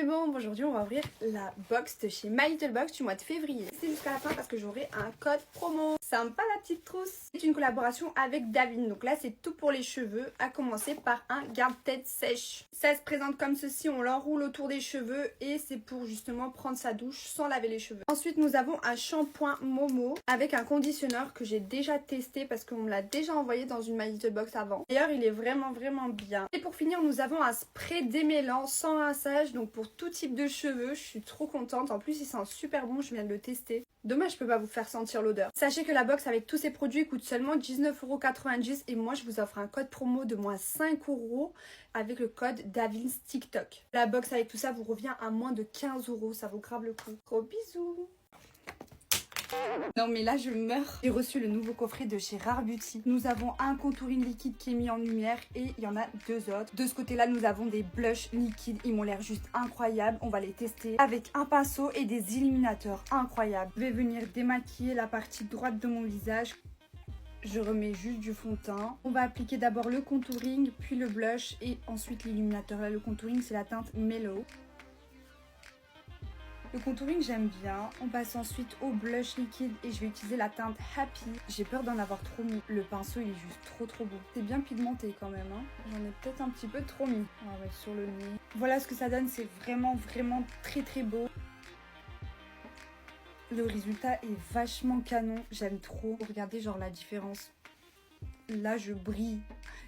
bon, aujourd'hui on va ouvrir la box de chez My Little Box du mois de février. C'est jusqu'à la fin parce que j'aurai un code promo. Sympa la petite trousse. C'est une collaboration avec Davine. Donc là c'est tout pour les cheveux, à commencer par un garde-tête sèche. Ça se présente comme ceci, on l'enroule autour des cheveux et c'est pour justement prendre sa douche sans laver les cheveux. Ensuite nous avons un shampoing Momo avec un conditionneur que j'ai déjà testé parce qu'on me l'a déjà envoyé dans une My Little Box avant. D'ailleurs il est vraiment bien. Et pour finir nous avons un spray démêlant sans rinçage, donc pour tout type de cheveux. Je suis trop contente, en plus il sent super bon, je viens de le tester. Dommage je peux pas vous faire sentir l'odeur. Sachez que la box avec tous ces produits coûte seulement 19,90€ et moi je vous offre un code promo de moins 5€ avec le code Davins TikTok. La box avec tout ça vous revient à moins de 15€, ça vaut grave le coup. Gros bisous. Non mais là je meurs. J'ai reçu le nouveau coffret de chez Rare Beauty. Nous avons un contouring liquide qui est mis en lumière et il y en a deux autres. De ce côté là nous avons des blushs liquides. Ils m'ont l'air juste incroyables. On va les tester avec un pinceau et des illuminateurs incroyables. Je vais venir démaquiller la partie droite de mon visage. Je remets juste du fond de teint. On va appliquer d'abord le contouring, puis le blush et ensuite l'illuminateur. Là le contouring c'est la teinte Mellow. Le contouring j'aime bien. On passe ensuite au blush liquide et je vais utiliser la teinte Happy. J'ai peur d'en avoir trop mis. Le pinceau il est juste trop beau. C'est bien pigmenté quand même. Hein. J'en ai peut-être un petit peu trop mis. On va mettre sur le nez. Voilà ce que ça donne. C'est vraiment très beau. Le résultat est vachement canon. J'aime trop. Regardez genre la différence. Là je brille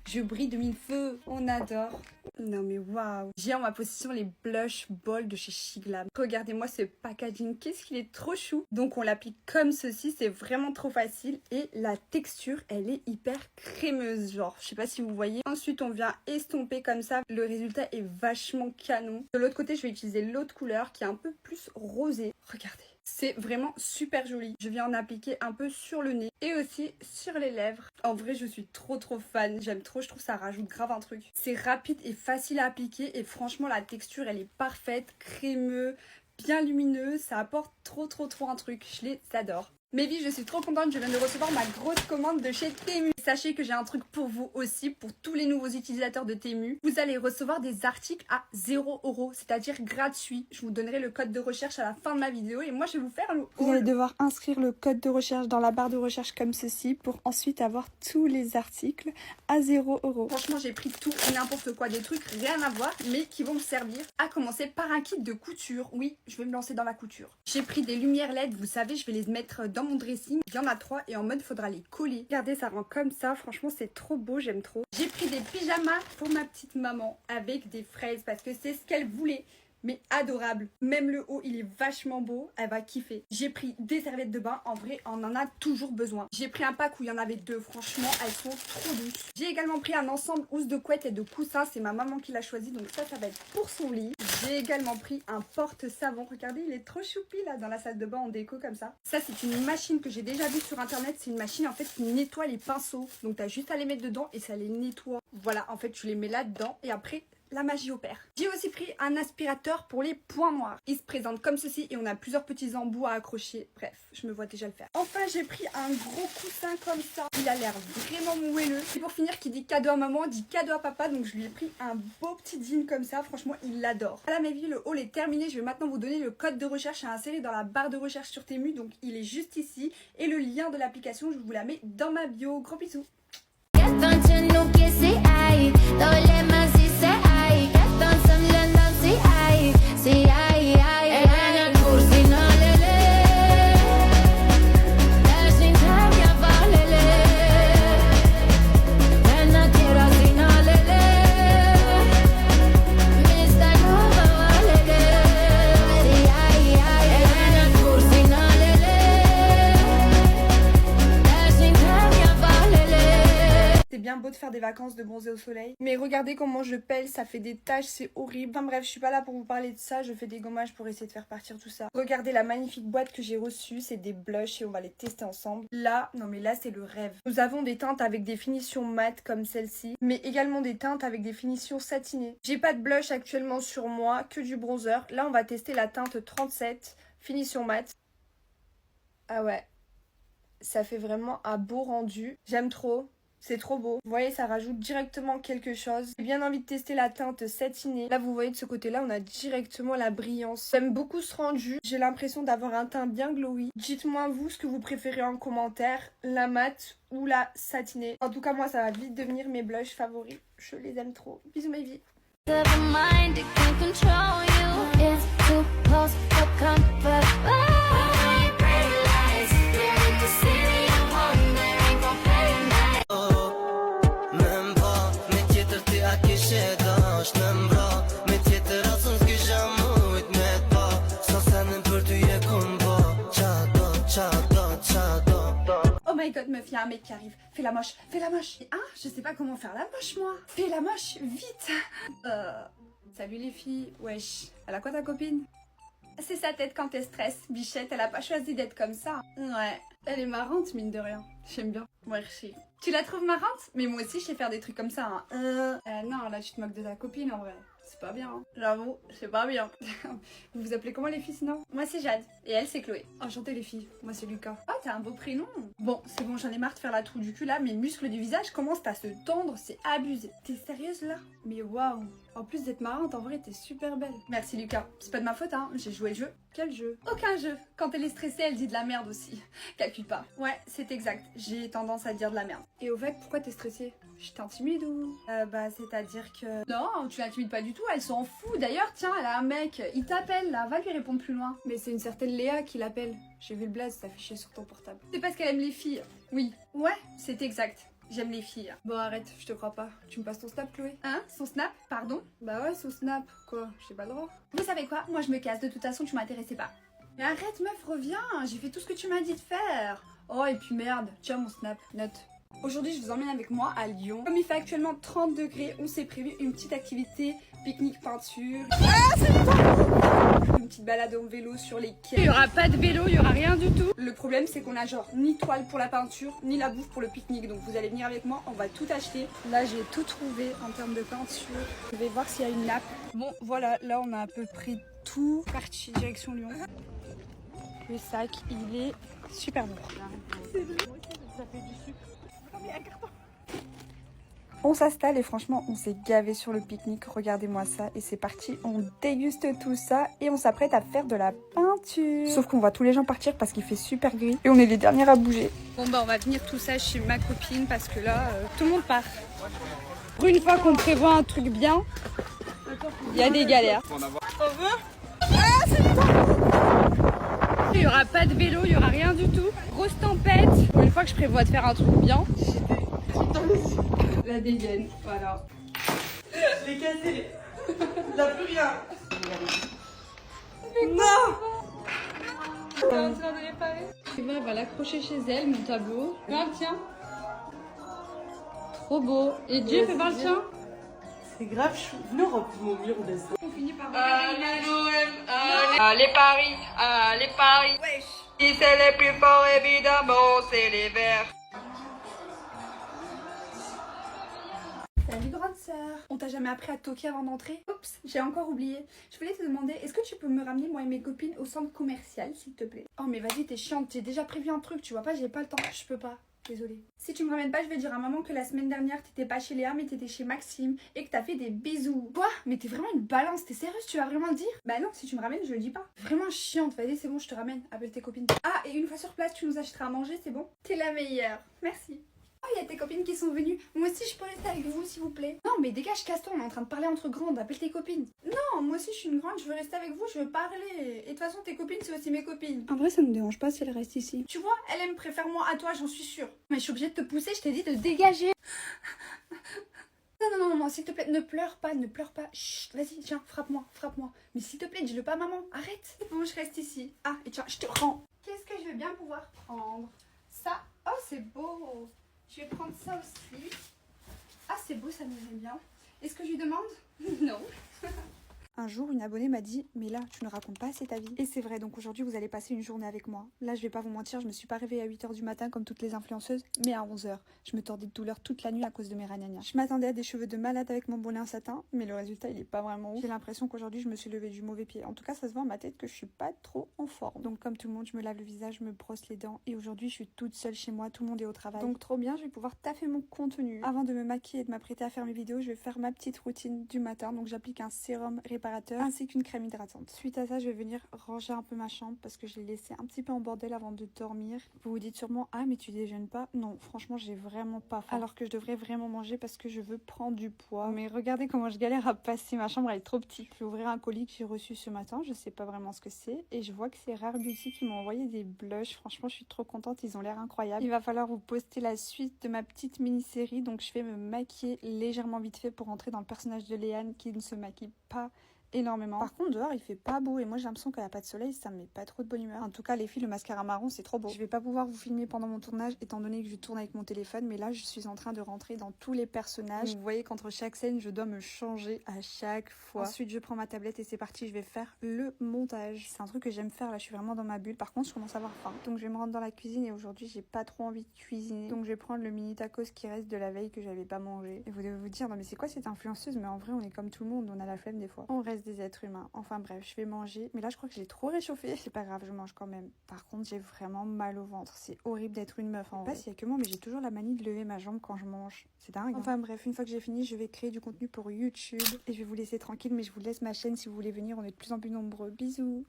de mille feux, on adore. Non mais waouh. J'ai en ma possession les blush balls de chez Shiglam. Regardez-moi ce packaging, qu'est-ce qu'il est trop chou. Donc on l'applique comme ceci, c'est vraiment trop facile. Et la texture, elle est hyper crémeuse, genre, je sais pas si vous voyez. Ensuite on vient estomper comme ça, le résultat est vachement canon. De l'autre côté je vais utiliser l'autre couleur qui est un peu plus rosée. Regardez. C'est vraiment super joli. Je viens en appliquer un peu sur le nez et aussi sur les lèvres. En vrai, je suis trop fan. J'aime trop, je trouve que ça rajoute grave un truc. C'est rapide et facile à appliquer et franchement, la texture, elle est parfaite, crémeux, bien lumineux. Ça apporte trop un truc. Je les adore. Mais oui, je suis trop contente, je viens de recevoir ma grosse commande de chez Temu. Sachez que j'ai un truc pour vous aussi, pour tous les nouveaux utilisateurs de Temu. Vous allez recevoir des articles à 0€, c'est-à-dire gratuit. Je vous donnerai le code de recherche à la fin de ma vidéo et moi je vais vous faire le haul. Vous allez devoir inscrire le code de recherche dans la barre de recherche comme ceci pour ensuite avoir tous les articles à 0€. Franchement, j'ai pris tout et n'importe quoi, des trucs rien à voir mais qui vont me servir. À commencer par un kit de couture. Oui, je vais me lancer dans la couture. J'ai pris des lumières LED, vous savez, je vais les mettre dans mon dressing. Il y en a 3 et en mode faudra les coller. Regardez, ça rend comme ça. Franchement, c'est trop beau, j'aime trop. J'ai pris des pyjamas pour ma petite maman avec des fraises parce que c'est ce qu'elle voulait. Mais adorable. Même le haut, il est vachement beau. Elle va kiffer. J'ai pris des serviettes de bain. En vrai, on en a toujours besoin. J'ai pris un pack où il y en avait 2. Franchement, elles sont trop douces. J'ai également pris un ensemble housse de couette et de coussins. C'est ma maman qui l'a choisi. Donc ça va être pour son lit. J'ai également pris un porte-savon. Regardez, il est trop choupi là dans la salle de bain en déco comme ça. Ça, c'est une machine que j'ai déjà vue sur internet. C'est une machine en fait qui nettoie les pinceaux. Donc t'as juste à les mettre dedans et ça les nettoie. Voilà, en fait, tu les mets là-dedans et après... la magie opère. J'ai aussi pris un aspirateur pour les points noirs. Il se présente comme ceci et on a plusieurs petits embouts à accrocher. Bref, je me vois déjà le faire. Enfin, j'ai pris un gros coussin comme ça. Il a l'air vraiment moelleux. Et pour finir, qui dit cadeau à maman, dit cadeau à papa. Donc je lui ai pris un beau petit jean comme ça. Franchement, il l'adore. Voilà mes vies, le haul est terminé. Je vais maintenant vous donner le code de recherche à insérer dans la barre de recherche sur Temu. Donc il est juste ici. Et le lien de l'application, je vous la mets dans ma bio. Gros bisous. Bien beau de faire des vacances, de bronzer au soleil, mais regardez comment je pèle, ça fait des taches, c'est horrible. Enfin bref, je suis pas là pour vous parler de ça, je fais des gommages pour essayer de faire partir tout ça. Regardez la magnifique boîte que j'ai reçue, c'est des blushs et on va les tester ensemble. Là, non mais là c'est le rêve. Nous avons des teintes avec des finitions mates comme celle-ci, mais également des teintes avec des finitions satinées. J'ai pas de blush actuellement sur moi, que du bronzer. Là on va tester la teinte 37, finition mate. Ah ouais, ça fait vraiment un beau rendu, j'aime trop. C'est trop beau. Vous voyez, ça rajoute directement quelque chose. J'ai bien envie de tester la teinte satinée. Là, vous voyez, de ce côté-là, on a directement la brillance. J'aime beaucoup ce rendu. J'ai l'impression d'avoir un teint bien glowy. Dites-moi, vous, ce que vous préférez en commentaire. La mat ou la satinée. En tout cas, moi, ça va vite devenir mes blushs favoris. Je les aime trop. Bisous, mes vies. Oh my god, meuf, il y a un mec qui arrive. Fais la moche, fais la moche. Ah, je sais pas comment faire la moche, moi. Fais la moche, vite. Salut les filles. Wesh, elle a quoi ta copine? C'est sa tête quand elle stresse. Bichette, elle a pas choisi d'être comme ça. Ouais, elle est marrante, mine de rien. J'aime bien. Merci. Tu la trouves marrante? Mais moi aussi, je sais faire des trucs comme ça. Hein. Non, là, tu te moques de ta copine, en vrai. C'est pas bien. Hein. J'avoue, c'est pas bien. Vous vous appelez comment les filles sinon? Moi c'est Jade et elle c'est Chloé. Enchantée les filles, moi c'est Lucas. Oh t'as un beau prénom. Bon c'est bon, j'en ai marre de faire la trou du cul là, mes muscles du visage commencent à se tendre, c'est abusé. T'es sérieuse là? Mais waouh. En plus d'être marrante, en vrai t'es super belle. Merci Lucas, c'est pas de ma faute hein, j'ai joué le jeu. Quel jeu? Aucun jeu. Quand elle est stressée elle dit de la merde aussi. Calcule pas. Ouais c'est exact, j'ai tendance à dire de la merde. Et au fait pourquoi t'es stressée? Je t'intimide ou? Bah c'est-à-dire que... Non, tu l'intimides pas du tout, elle s'en fout. D'ailleurs, tiens, elle a un mec, il t'appelle là, va lui répondre plus loin. Mais c'est une certaine Léa qui l'appelle. J'ai vu le blaze s'afficher sur ton portable. C'est parce qu'elle aime les filles. Oui. Ouais, c'est exact. J'aime les filles. Bon arrête, je te crois pas. Tu me passes ton snap Chloé? Hein? Son snap? Pardon? Bah ouais, son snap. Quoi? J'ai pas le droit. Vous savez quoi? Moi je me casse, de toute façon tu m'intéressais pas. Mais arrête meuf, reviens, j'ai fait tout ce que tu m'as dit de faire. Oh et puis merde, tiens mon snap, note. Aujourd'hui, je vous emmène avec moi à Lyon. Comme il fait actuellement 30 degrés, on s'est prévu une petite activité pique-nique peinture. Ah, c'est une petite balade en vélo sur les quais. Il y aura pas de vélo, il y aura rien du tout. Le problème, c'est qu'on a genre ni toile pour la peinture, ni la bouffe pour le pique-nique. Donc vous allez venir avec moi, on va tout acheter. Là, j'ai tout trouvé en termes de peinture. Je vais voir s'il y a une nappe. Bon, voilà, là, on a à peu près tout. Parti direction Lyon. Le sac, il est super lourd. Ça fait du sucre. On s'installe et franchement on s'est gavé sur le pique-nique, regardez-moi ça et c'est parti, on déguste tout ça et on s'apprête à faire de la peinture. Sauf qu'on voit tous les gens partir parce qu'il fait super gris et on est les dernières à bouger. Bon bah on va venir tout ça chez ma copine parce que là tout le monde part. Pour une fois qu'on prévoit un truc bien, il y a des galères. On veut? Ah c'est bon. Il n'y aura pas de vélo, il n'y aura rien du tout. Grosse tempête. Pour une fois que je prévois de faire un truc bien. La dégaine, voilà. Je l'ai cassé. Il n'y a plus rien. Non. T'es en train de réparer? Eva va l'accrocher chez elle, mon tableau. Fais voir le tien. Trop beau. Et Dieu, fais voir le tien. C'est grave chou. Venez, on remplit mon mur, on laisse. On finit par regarder l'image. Allez Paris, allez Paris. Wesh. Si c'est les plus forts, évidemment, c'est les verts. Salut grande sœur. On t'a jamais appris à toquer avant d'entrer? Oups, j'ai encore oublié. Je voulais te demander, est-ce que tu peux me ramener moi et mes copines au centre commercial s'il te plaît? Oh mais vas-y, t'es chiante, j'ai déjà prévu un truc, tu vois pas, j'ai pas le temps, je peux pas. Désolée. Si tu me ramènes pas, je vais dire à maman que la semaine dernière t'étais pas chez Léa mais t'étais chez Maxime et que t'as fait des bisous. Quoi? Mais t'es vraiment une balance, t'es sérieuse, tu vas vraiment le dire? Bah non, si tu me ramènes, je le dis pas. Vraiment chiante, vas-y c'est bon, je te ramène, appelle tes copines. Ah, et une fois sur place, tu nous achèteras à manger, c'est bon? T'es la meilleure, merci. Oh, il y a tes copines qui sont venues. Moi aussi, je peux rester avec vous, s'il vous plaît. Non, mais dégage, casse-toi, on est en train de parler entre grandes. Appelle tes copines. Non, moi aussi, je suis une grande, je veux rester avec vous, je veux parler. Et de toute façon, tes copines, c'est aussi mes copines. En vrai, ça me dérange pas si elles restent ici. Tu vois, elle me préfère moi à toi, j'en suis sûre. Mais je suis obligée de te pousser, je t'ai dit de dégager. Non, s'il te plaît, ne pleure pas, ne pleure pas. Chut, vas-y, tiens, frappe-moi, frappe-moi. Mais s'il te plaît, dis-le pas à maman, arrête. Bon, je reste ici. Ah, et tiens, je te rends. Qu'est-ce que je vais bien pouvoir prendre? Ça, oh, c'est beau. Je vais prendre ça aussi. Ah, c'est beau, ça m'irait bien. Est-ce que je lui demande? Non. Un jour, une abonnée m'a dit mais là, tu ne racontes pas assez ta vie. Et c'est vrai, donc aujourd'hui, vous allez passer une journée avec moi. Là, je vais pas vous mentir, je me suis pas réveillée à 8h du matin comme toutes les influenceuses, mais à 11h. Je me tordais de douleur toute la nuit à cause de mes ragnagnas. Je m'attendais à des cheveux de malade avec mon bonnet en satin, mais le résultat, il est pas vraiment ouf. J'ai l'impression qu'aujourd'hui, je me suis levée du mauvais pied. En tout cas, ça se voit à ma tête que je suis pas trop en forme. Donc comme tout le monde, je me lave le visage, je me brosse les dents et aujourd'hui, je suis toute seule chez moi, tout le monde est au travail. Donc trop bien, je vais pouvoir taffer mon contenu. Avant de me maquiller et de m'apprêter à faire mes vidéos, je vais faire ma petite routine du matin. Donc j'applique un sérum réparateur ainsi qu'une crème hydratante. Suite à ça, je vais venir ranger un peu ma chambre parce que je l'ai laissée un petit peu en bordel avant de dormir. Vous vous dites sûrement ah mais tu déjeunes pas? Non, franchement, j'ai vraiment pas faim. Alors que je devrais vraiment manger parce que je veux prendre du poids. Mais regardez comment je galère à passer, ma chambre elle est trop petite. Je vais ouvrir un colis que j'ai reçu ce matin, je sais pas vraiment ce que c'est et je vois que c'est Rare Beauty qui m'ont envoyé des blushs. Franchement, je suis trop contente, ils ont l'air incroyables. Il va falloir vous poster la suite de ma petite mini-série, donc je vais me maquiller légèrement vite fait pour rentrer dans le personnage de Léane qui ne se maquille pas énormément. Par contre, dehors, il fait pas beau et moi j'ai l'impression qu'il n'y a pas de soleil, ça me met pas trop de bonne humeur. En tout cas, les filles, le mascara marron, c'est trop beau. Je vais pas pouvoir vous filmer pendant mon tournage étant donné que je tourne avec mon téléphone, mais là, je suis en train de rentrer dans tous les personnages. Vous voyez qu'entre chaque scène, je dois me changer à chaque fois. Ensuite, je prends ma tablette et c'est parti, je vais faire le montage. C'est un truc que j'aime faire, là, je suis vraiment dans ma bulle. Par contre, je commence à avoir faim. Donc, je vais me rendre dans la cuisine et aujourd'hui, j'ai pas trop envie de cuisiner. Donc, je vais prendre le mini tacos qui reste de la veille que j'avais pas mangé. Et vous devez vous dire, non mais c'est quoi cette influenceuse? Mais en vrai, on est comme tout le monde, on a la flemme des fois. On reste des êtres humains. Enfin bref, je vais manger. Mais là, je crois que j'ai trop réchauffé. C'est pas grave, je mange quand même. Par contre, j'ai vraiment mal au ventre. C'est horrible d'être une meuf en vrai. Je sais pas s'il y a que moi, mais j'ai toujours la manie de lever ma jambe quand je mange. C'est dingue. Enfin bref, une fois que j'ai fini, je vais créer du contenu pour YouTube. Et je vais vous laisser tranquille, mais je vous laisse ma chaîne si vous voulez venir. On est de plus en plus nombreux. Bisous.